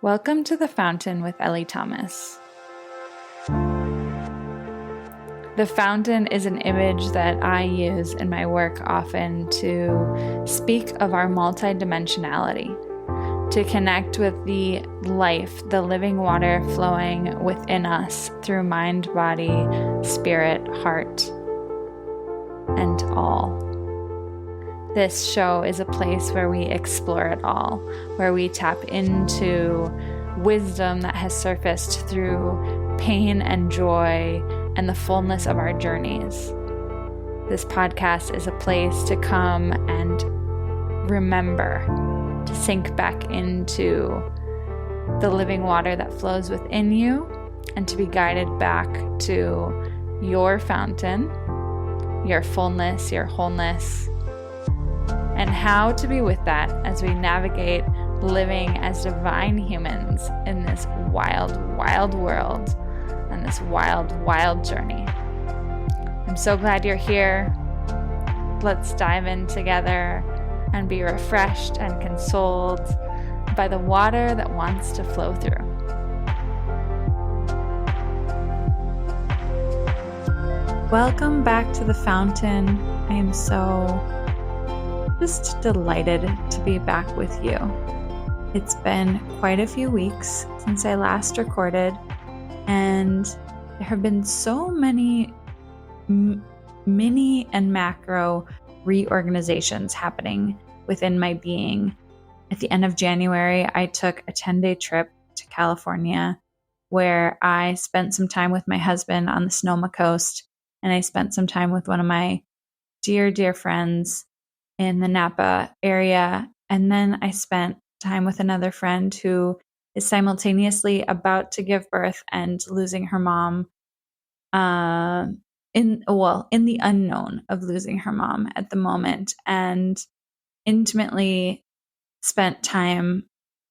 Welcome to The Fountain with Ellie Thomas. The fountain is an image that I use in my work often to speak of our multidimensionality, to connect with the life, the living water flowing within us through mind, body, spirit, heart, and all. This show is a place where we explore it all, where we tap into wisdom that has surfaced through pain and joy and the fullness of our journeys. This podcast is a place to come and remember, to sink back into the living water that flows within you and to be guided back to your fountain, your fullness, your wholeness, and how to be with that as we navigate living as divine humans in this wild, wild world and this wild, wild journey. I'm so glad you're here. Let's dive in together and be refreshed and consoled by the water that wants to flow through. Welcome back to the fountain. I am so just delighted to be back with you. It's been quite a few weeks since I last recorded, and there have been so many mini and macro reorganizations happening within my being. At the end of January, I took a 10-day trip to California where I spent some time with my husband on the Sonoma coast, and I spent some time with one of my dear, dear friends in the Napa area. And then I spent time with another friend who is simultaneously about to give birth and losing her mom in the unknown of losing her mom at the moment, and intimately spent time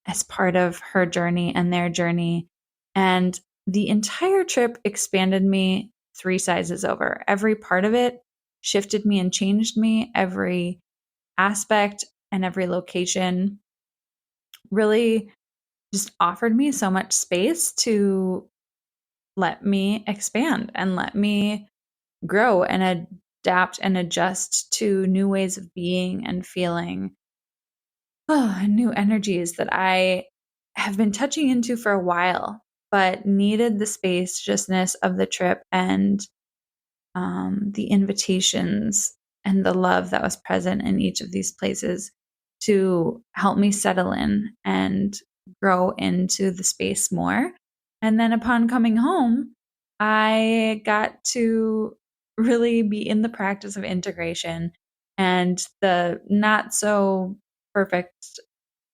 as part of her journey and their journey. And the entire trip expanded me 3 sizes over. Every part of it shifted me and changed me. Every aspect and every location really just offered me so much space to let me expand and let me grow and adapt and adjust to new ways of being and feeling, new energies that I have been touching into for a while, but needed the spaciousness of the trip and the invitations and the love that was present in each of these places to help me settle in and grow into the space more. And then upon coming home, I got to really be in the practice of integration and the not so perfect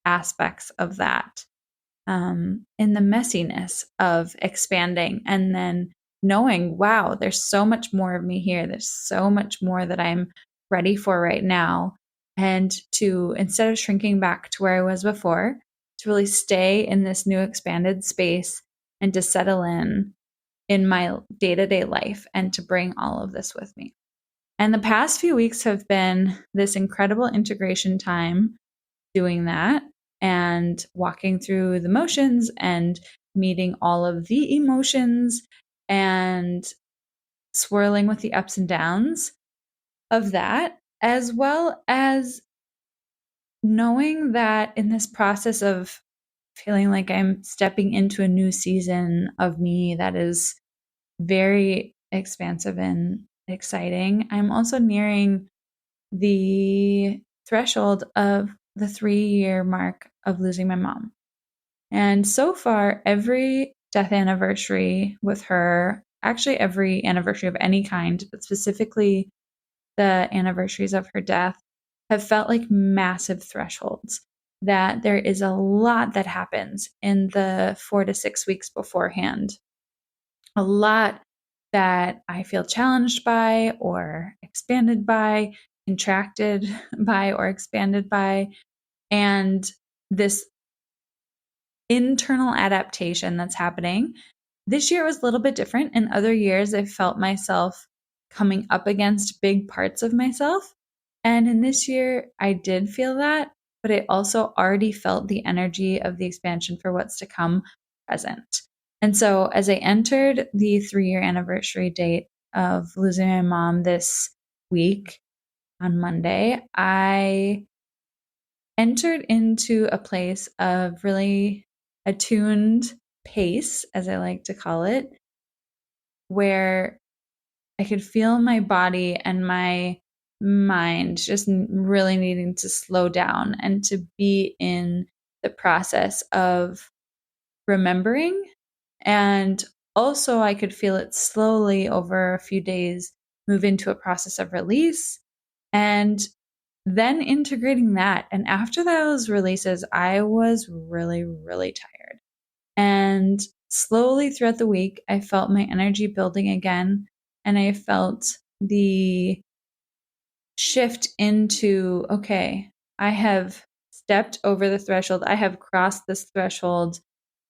aspects of that, in the messiness of expanding and then knowing, wow, there's so much more of me here. There's so much more that I'm ready for right now. And to, instead of shrinking back to where I was before, to really stay in this new expanded space and to settle in my day-to-day life and to bring all of this with me. And the past few weeks have been this incredible integration time doing that and walking through the motions and meeting all of the emotions and swirling with the ups and downs of that, as well as knowing that in this process of feeling like I'm stepping into a new season of me that is very expansive and exciting, I'm also nearing the threshold of the 3-year mark of losing my mom. And so far, every death anniversary with her, actually every anniversary of any kind, but specifically the anniversaries of her death, have felt like massive thresholds. That there is a lot that happens in the 4 to 6 weeks beforehand. A lot that I feel challenged by or expanded by, contracted by or expanded by, and this internal adaptation that's happening. This year was a little bit different. In other years, I felt myself coming up against big parts of myself. And in this year, I did feel that, but I also already felt the energy of the expansion for what's to come present. And so as I entered the 3-year anniversary date of losing my mom this week on Monday, I entered into a place of really attuned pace, as I like to call it, where I could feel my body and my mind just really needing to slow down and to be in the process of remembering. And also, I could feel it slowly over a few days move into a process of release and then integrating that. And after those releases, I was really, really tired. And slowly throughout the week, I felt my energy building again. And I felt the shift into, okay, I have stepped over the threshold. I have crossed this threshold.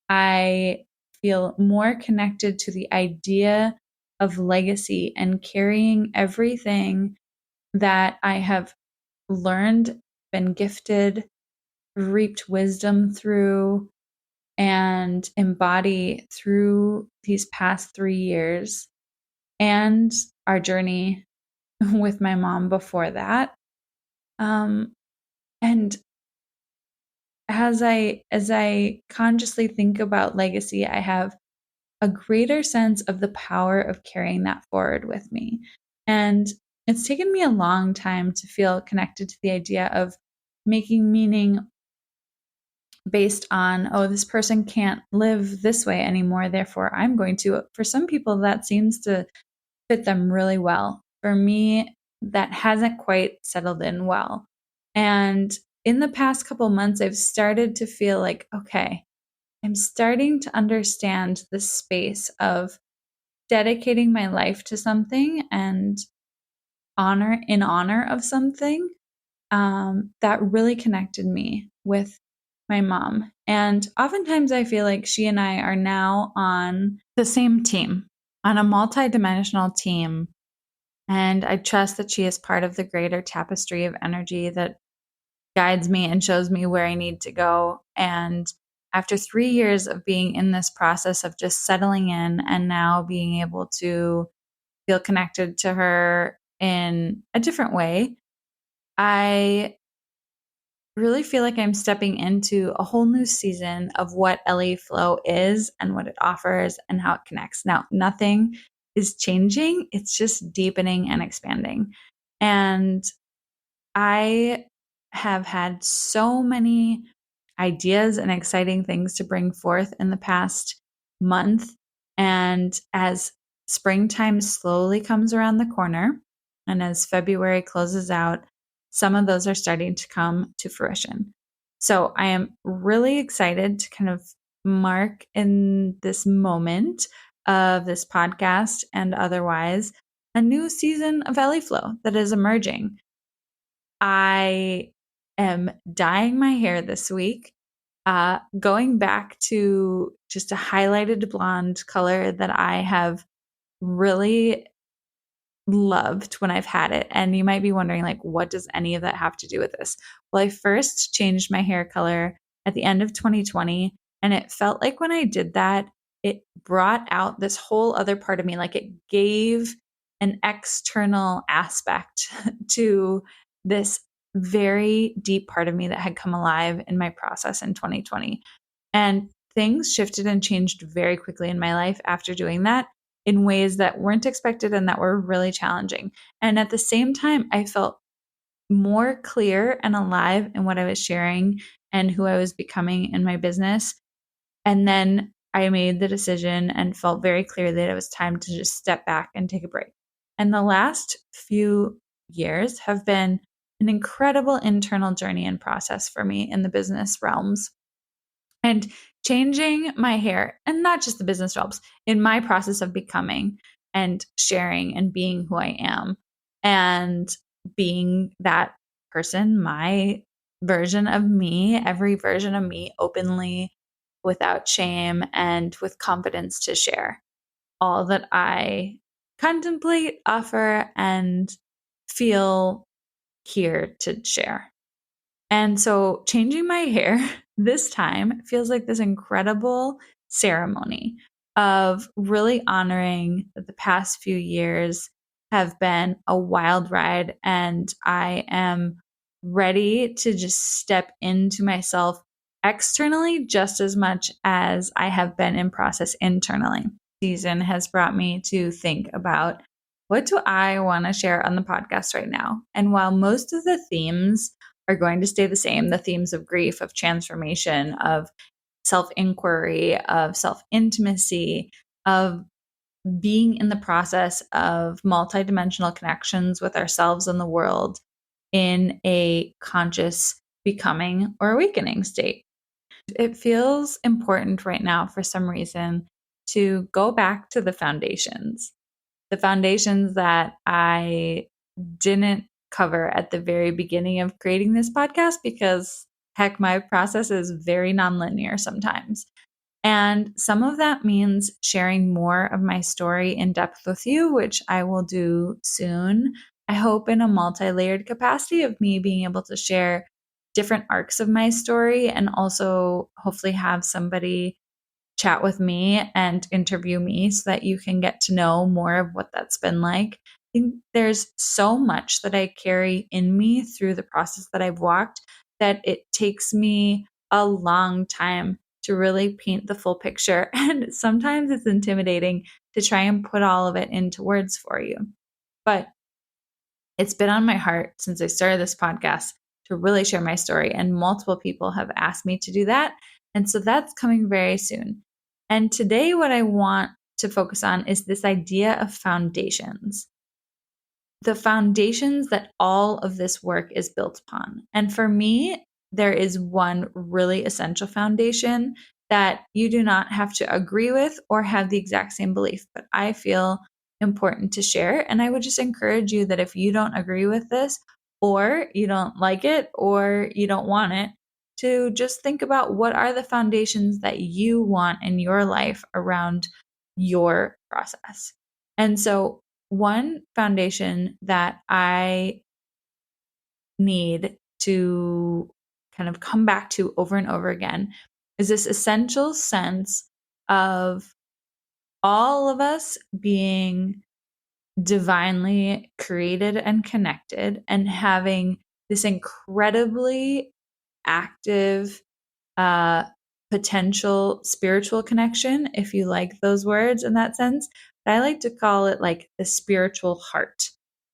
I feel more connected to the idea of legacy and carrying everything that I have learned, been gifted, reaped wisdom through, and embody through these past 3 years and our journey with my mom before that. And as I consciously think about legacy, I have a greater sense of the power of carrying that forward with me. And it's taken me a long time to feel connected to the idea of making meaning based on, oh, this person can't live this way anymore, therefore I'm going to. For some people, that seems to fit them really well. For me, that hasn't quite settled in well. And in the past couple months, I've started to feel like, okay, I'm starting to understand the space of dedicating my life to something and honor of something that really connected me with my mom. And oftentimes I feel like she and I are now on the same team, on a multidimensional team. And I trust that she is part of the greater tapestry of energy that guides me and shows me where I need to go. And after 3 years of being in this process of just settling in and now being able to feel connected to her in a different way, I really feel like I'm stepping into a whole new season of what EllieFlow is and what it offers and how it connects. Now, nothing is changing, it's just deepening and expanding. And I have had so many ideas and exciting things to bring forth in the past month. And as springtime slowly comes around the corner, and as February closes out, some of those are starting to come to fruition. So I am really excited to kind of mark in this moment of this podcast and otherwise a new season of EllieFlow that is emerging. I am dyeing my hair this week, going back to just a highlighted blonde color that I have really loved when I've had it. And you might be wondering, like, what does any of that have to do with this? Well, I first changed my hair color at the end of 2020. And it felt like when I did that, it brought out this whole other part of me. Like it gave an external aspect to this very deep part of me that had come alive in my process in 2020. And things shifted and changed very quickly in my life after doing that in ways that weren't expected and that were really challenging. And at the same time, I felt more clear and alive in what I was sharing and who I was becoming in my business. And then I made the decision and felt very clear that it was time to just step back and take a break. And the last few years have been an incredible internal journey and process for me in the business realms. And changing my hair, and not just the business jobs, in my process of becoming and sharing and being who I am and being that person, my version of me, every version of me openly, without shame, and with confidence to share all that I contemplate, offer, and feel here to share. And so changing my hair this time feels like this incredible ceremony of really honoring that the past few years have been a wild ride, and I am ready to just step into myself externally just as much as I have been in process internally. Season has brought me to think about, what do I want to share on the podcast right now? And while most of the themes are going to stay the same, the themes of grief, of transformation, of self inquiry, of self intimacy, of being in the process of multidimensional connections with ourselves and the world in a conscious becoming or awakening state. It feels important right now for some reason to go back to the foundations that I didn't cover at the very beginning of creating this podcast, because heck, my process is very nonlinear sometimes. And some of that means sharing more of my story in depth with you, which I will do soon. I hope in a multi layered capacity of me being able to share different arcs of my story, and also hopefully have somebody chat with me and interview me so that you can get to know more of what that's been like. I think there's so much that I carry in me through the process that I've walked that it takes me a long time to really paint the full picture. And sometimes it's intimidating to try and put all of it into words for you. But it's been on my heart since I started this podcast to really share my story, and multiple people have asked me to do that. And so that's coming very soon. And today, what I want to focus on is this idea of foundations, the foundations that all of this work is built upon. And for me, there is one really essential foundation that you do not have to agree with or have the exact same belief, but I feel important to share. And I would just encourage you that if you don't agree with this, or you don't like it, or you don't want it, to just think about, what are the foundations that you want in your life around your process. And so one foundation that I need to kind of come back to over and over again is this essential sense of all of us being divinely created and connected, and having this incredibly active uh, potential spiritual connection, if you like those words in that sense. But I like to call it like the spiritual heart.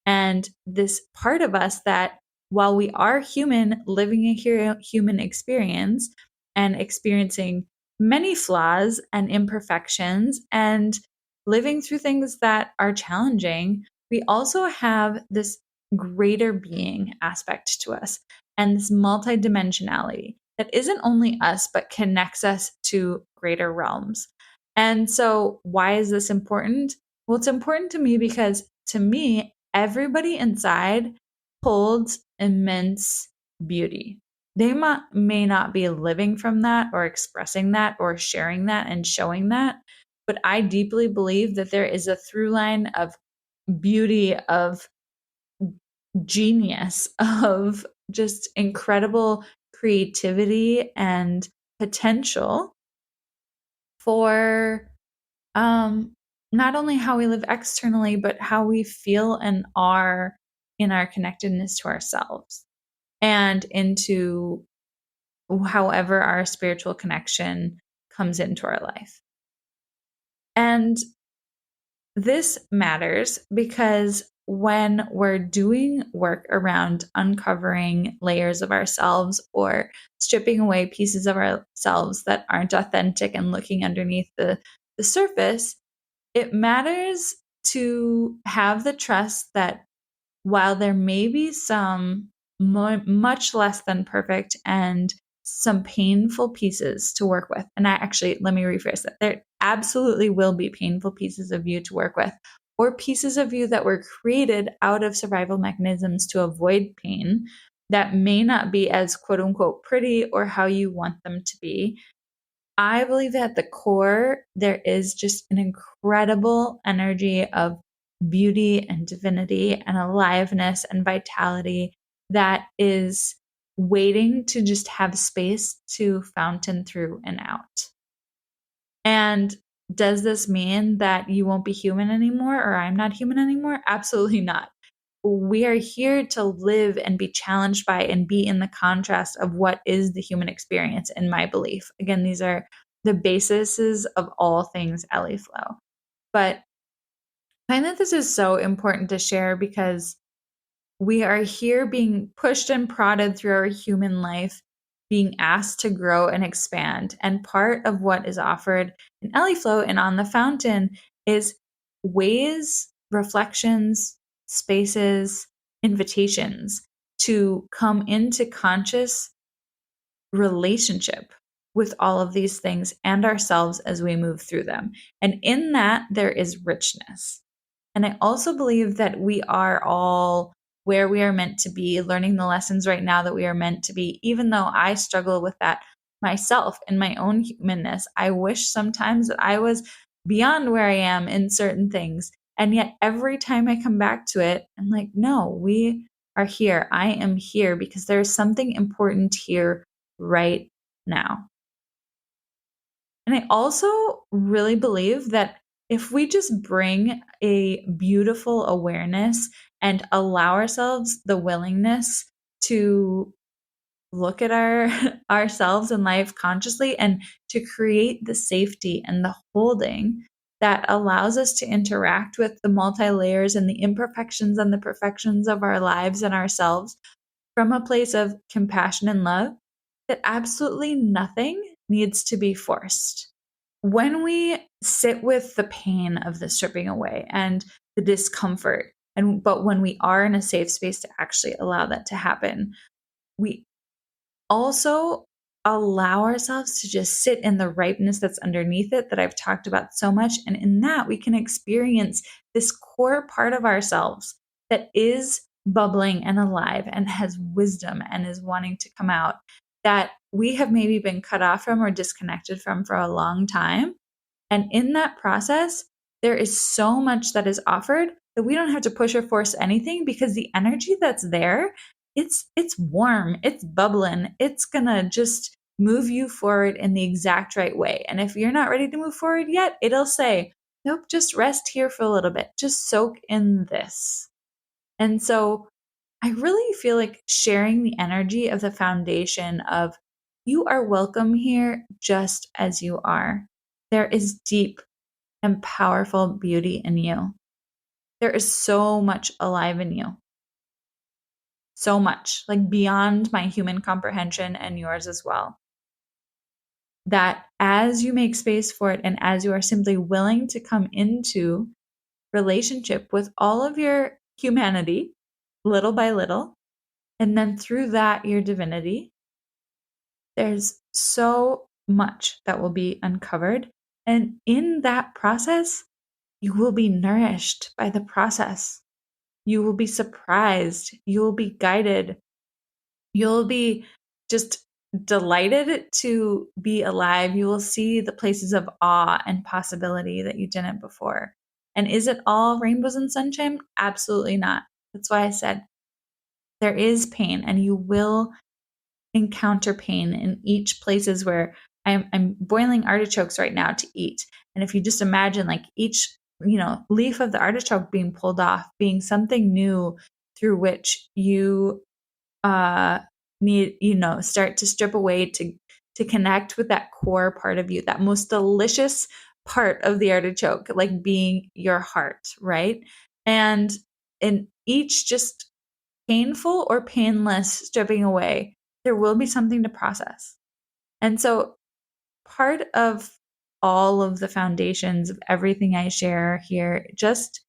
And this part of us that, while we are human, living a human experience and experiencing many flaws and imperfections and living through things that are challenging, we also have this greater being aspect to us, and this multidimensionality that isn't only us, but connects us to greater realms. And so, why is this important? Well, it's important to me because, to me, everybody inside holds immense beauty. They may not be living from that, or expressing that, or sharing that and showing that, but I deeply believe that there is a through line of beauty, of genius, of just incredible creativity and potential for not only how we live externally, but how we feel and are in our connectedness to ourselves and into however our spiritual connection comes into our life. And this matters because when we're doing work around uncovering layers of ourselves, or stripping away pieces of ourselves that aren't authentic and looking underneath the surface, it matters to have the trust that, while there may be some much less than perfect and some painful pieces to work with, and let me rephrase that. There absolutely will be painful pieces of you to work with, or pieces of you that were created out of survival mechanisms to avoid pain, that may not be as quote unquote pretty or how you want them to be. I believe that at the core, there is just an incredible energy of beauty and divinity and aliveness and vitality that is waiting to just have space to fountain through and out. And does this mean that you won't be human anymore or I'm not human anymore? Absolutely not. We are here to live and be challenged by and be in the contrast of what is the human experience, in my belief. Again, these are the bases of all things EllieFlow. But I find that this is so important to share because we are here being pushed and prodded through our human life, being asked to grow and expand. And part of what is offered in EllieFlow and on the Fountain is ways, reflections, spaces, invitations to come into conscious relationship with all of these things and ourselves as we move through them. And in that, there is richness. And I also believe that we are all where we are meant to be, learning the lessons right now that we are meant to be, even though I struggle with that myself in my own humanness. I wish sometimes that I was beyond where I am in certain things. And yet every time I come back to it, I'm like, no, we are here. I am here because there's something important here right now. And I also really believe that if we just bring a beautiful awareness and allow ourselves the willingness to look at ourselves in life consciously and to create the safety and the holding that allows us to interact with the multi-layers and the imperfections and the perfections of our lives and ourselves from a place of compassion and love, that absolutely nothing needs to be forced. When we sit with the pain of the stripping away and the discomfort, but when we are in a safe space to actually allow that to happen, we also allow ourselves to just sit in the ripeness that's underneath it that I've talked about so much. And in that, we can experience this core part of ourselves that is bubbling and alive and has wisdom and is wanting to come out, that we have maybe been cut off from or disconnected from for a long time. And in that process, there is so much that is offered that we don't have to push or force anything because the energy that's there, it's warm, it's bubbling, it's gonna just move you forward in the exact right way. And if you're not ready to move forward yet, it'll say, nope, just rest here for a little bit. Just soak in this. And so I really feel like sharing the energy of the foundation of you are welcome here just as you are. There is deep and powerful beauty in you. There is so much alive in you. So much, like beyond my human comprehension and yours as well. That as you make space for it and as you are simply willing to come into relationship with all of your humanity, little by little, and then through that, your divinity, there's so much that will be uncovered. And in that process, you will be nourished by the process. You will be surprised. You will be guided. You'll be just delighted to be alive. You will see the places of awe and possibility that you didn't before. And is it all rainbows and sunshine? Absolutely not. That's why I said there is pain, and you will encounter pain in each places where I'm boiling artichokes right now to eat. And if you just imagine like each, leaf of the artichoke being pulled off, being something new through which you need, start to strip away to connect with that core part of you, that most delicious part of the artichoke, like being your heart, right? And in each just painful or painless stripping away, there will be something to process. And so part of all of the foundations of everything I share here just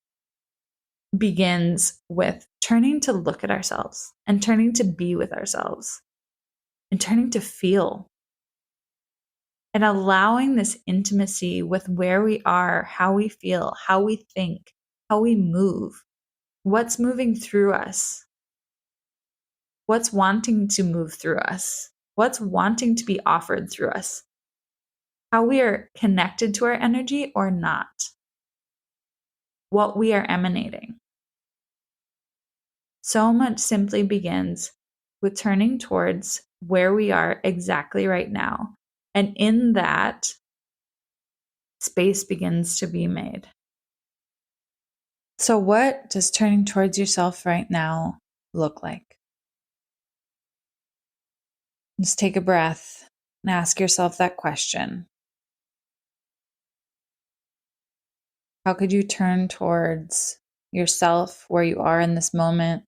begins with turning to look at ourselves and turning to be with ourselves and turning to feel and allowing this intimacy with where we are, how we feel, how we think, how we move, what's moving through us, what's wanting to move through us, what's wanting to be offered through us, how we are connected to our energy or not, what we are emanating. So much simply begins with turning towards where we are exactly right now. And in that, space begins to be made. So, what does turning towards yourself right now look like? Just take a breath and ask yourself that question. How could you turn towards yourself, where you are in this moment,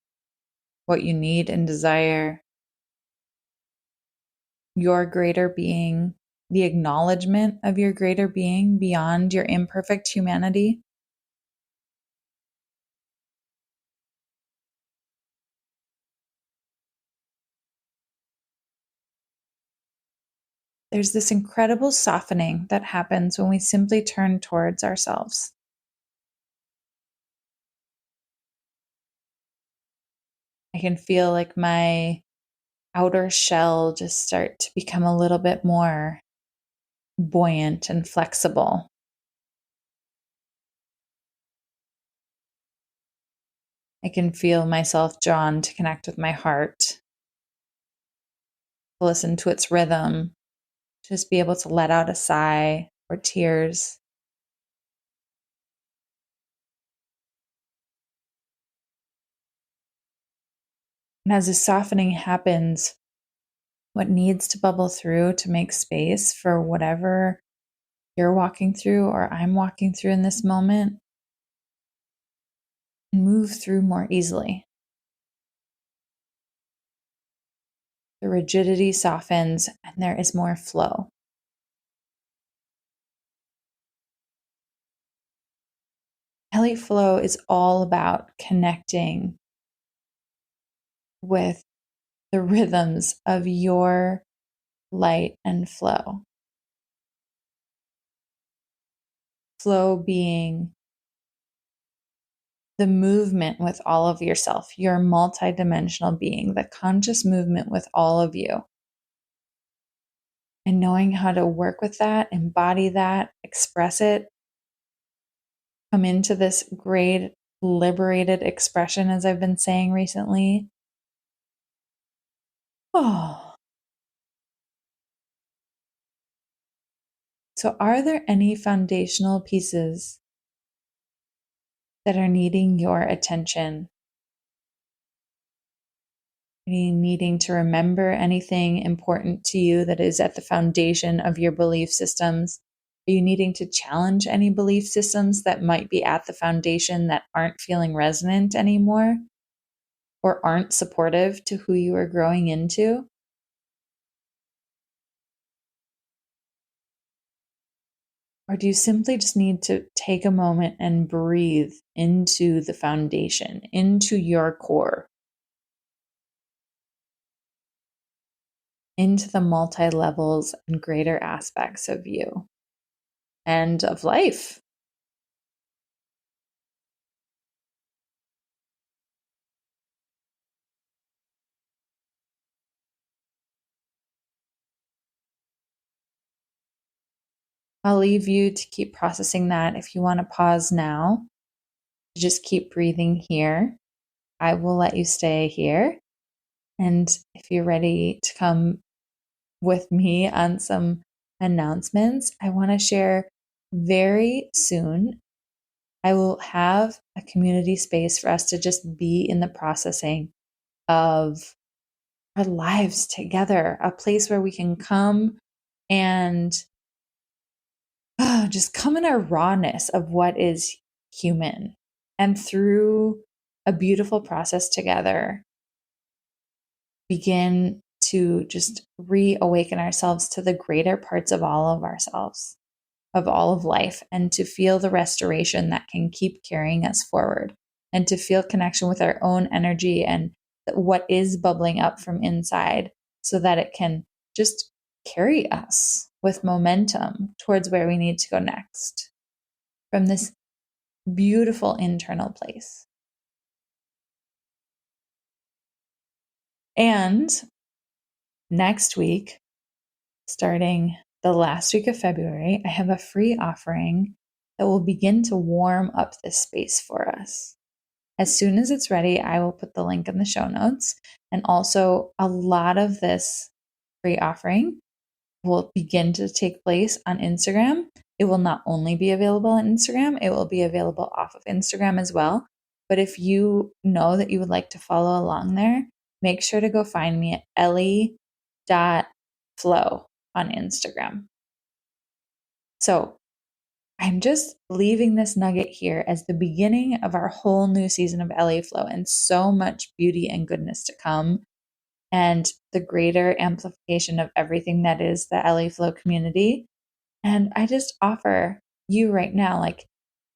what you need and desire, your greater being, the acknowledgement of your greater being beyond your imperfect humanity? There's this incredible softening that happens when we simply turn towards ourselves. I can feel like my outer shell just start to become a little bit more buoyant and flexible. I can feel myself drawn to connect with my heart, to listen to its rhythm, just be able to let out a sigh or tears. And as this softening happens, what needs to bubble through to make space for whatever you're walking through or I'm walking through in this moment and move through more easily. The rigidity softens and there is more flow. EllieFlow is all about connecting with the rhythms of your light and flow. Flow being the movement with all of yourself, your multidimensional being, the conscious movement with all of you. And knowing how to work with that, embody that, express it, come into this great liberated expression, as I've been saying recently. Oh. So, are there any foundational pieces that are needing your attention? Are you needing to remember anything important to you that is at the foundation of your belief systems? Are you needing to challenge any belief systems that might be at the foundation that aren't feeling resonant anymore or aren't supportive to who you are growing into? Or do you simply just need to take a moment and breathe into the foundation, into your core, into the multi levels and greater aspects of you and of life? I'll leave you to keep processing that. If you want to pause now, just keep breathing here. I will let you stay here. And if you're ready to come with me on some announcements, I want to share very soon. I will have a community space for us to just be in the processing of our lives together, a place where we can come and just come in our rawness of what is human. And through a beautiful process together, begin to just reawaken ourselves to the greater parts of all of ourselves, of all of life, and to feel the restoration that can keep carrying us forward, and to feel connection with our own energy and what is bubbling up from inside so that it can just carry us with momentum towards where we need to go next from this beautiful internal place. And next week, starting the last week of February, I have a free offering that will begin to warm up this space for us. As soon as it's ready, I will put the link in the show notes. And also, a lot of this free offering will begin to take place on Instagram. It will not only be available on Instagram, it will be available off of Instagram as well. But if you know that you would like to follow along there, make sure to go find me at ellie.flow on Instagram. So I'm just leaving this nugget here as the beginning of our whole new season of EllieFlow, and so much beauty and goodness to come, and the greater amplification of everything that is the EllieFlow community. And I just offer you right now, like,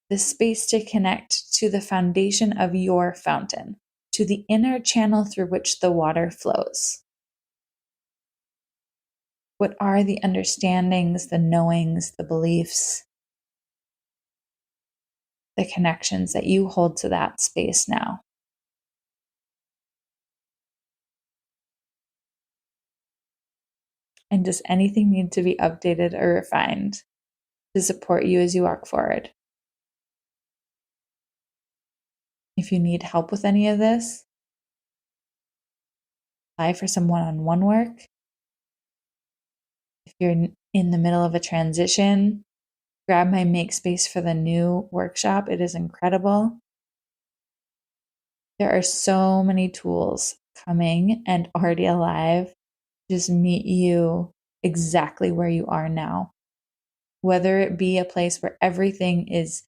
the space to connect to the foundation of your fountain, to the inner channel through which the water flows. What are the understandings, the knowings, the beliefs, the connections that you hold to that space now? And does anything need to be updated or refined to support you as you walk forward? If you need help with any of this, apply for some one-on-one work. If you're in the middle of a transition, grab my Make Space for the New workshop. It is incredible. There are so many tools coming and already alive. Just meet you exactly where you are now. Whether it be a place where everything is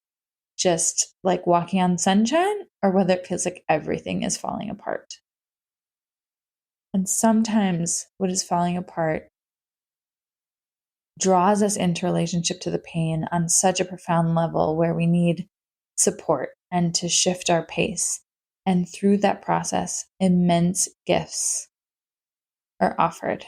just like walking on sunshine, or whether it feels like everything is falling apart. And sometimes what is falling apart draws us into relationship to the pain on such a profound level where we need support and to shift our pace. And through that process, immense gifts are offered.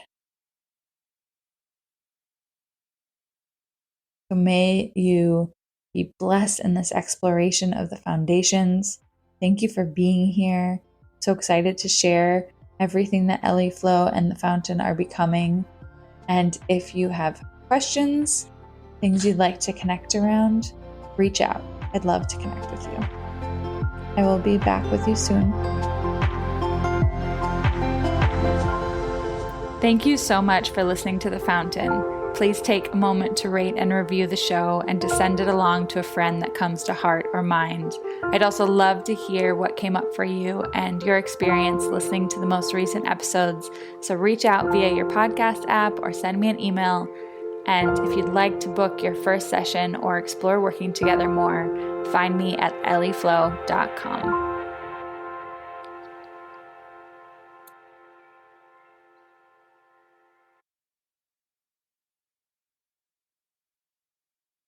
So may you be blessed in this exploration of the foundations. Thank you for being here. So excited to share everything that EllieFlow and The Fountain are becoming. And if you have questions, things you'd like to connect around, reach out. I'd love to connect with you. I will be back with you soon. Thank you so much for listening to The Fountain. Please take a moment to rate and review the show and to send it along to a friend that comes to heart or mind. I'd also love to hear what came up for you and your experience listening to the most recent episodes. So reach out via your podcast app or send me an email. And if you'd like to book your first session or explore working together more, find me at EllieFlow.com.